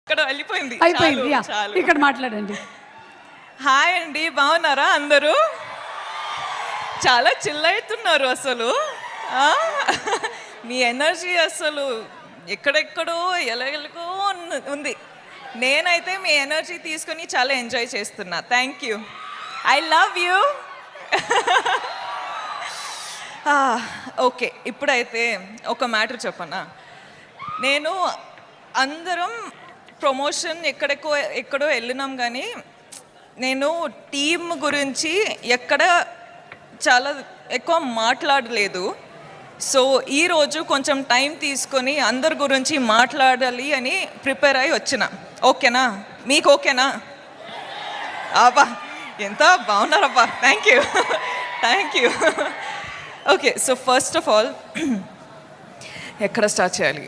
ఇక్కడ వెళ్ళిపోయింది. అయిపోయింది. చాలు, యా, చాలు. ఇక్కడ మాట్లాడండి. హాయ్ అండి, బాగున్నారా అందరూ? చాలా చిల్ అవుతున్నారు అసలు. ఆ? మీ ఎనర్జీ అసలు ఎక్కడెక్కడో ఎలాగో ఉంది. నేనైతే మీ ఎనర్జీ తీసుకొని చాలా ఎంజాయ్ చేస్తున్నా. Thank you. I love you. Okay, ఇప్పుడైతే ఒక మ్యాటర్ చెప్పనా. నేను అందరం ప్రమోషన్ ఎక్కడో వెళ్ళినాం, కానీ నేను టీం గురించి ఎక్కడ చాలా ఎక్కువ మాట్లాడలేదు. సో ఈరోజు కొంచెం టైం తీసుకొని అందరి గురించి మాట్లాడాలి అని ప్రిపేర్ అయ్యి వచ్చిన. ఓకేనా? మీకు ఓకేనా? అబ్బా, ఎంత బాగున్నారబ్బా. Thank you, thank you. Okay, so first of all ఎక్కడ స్టార్ట్ చేయాలి?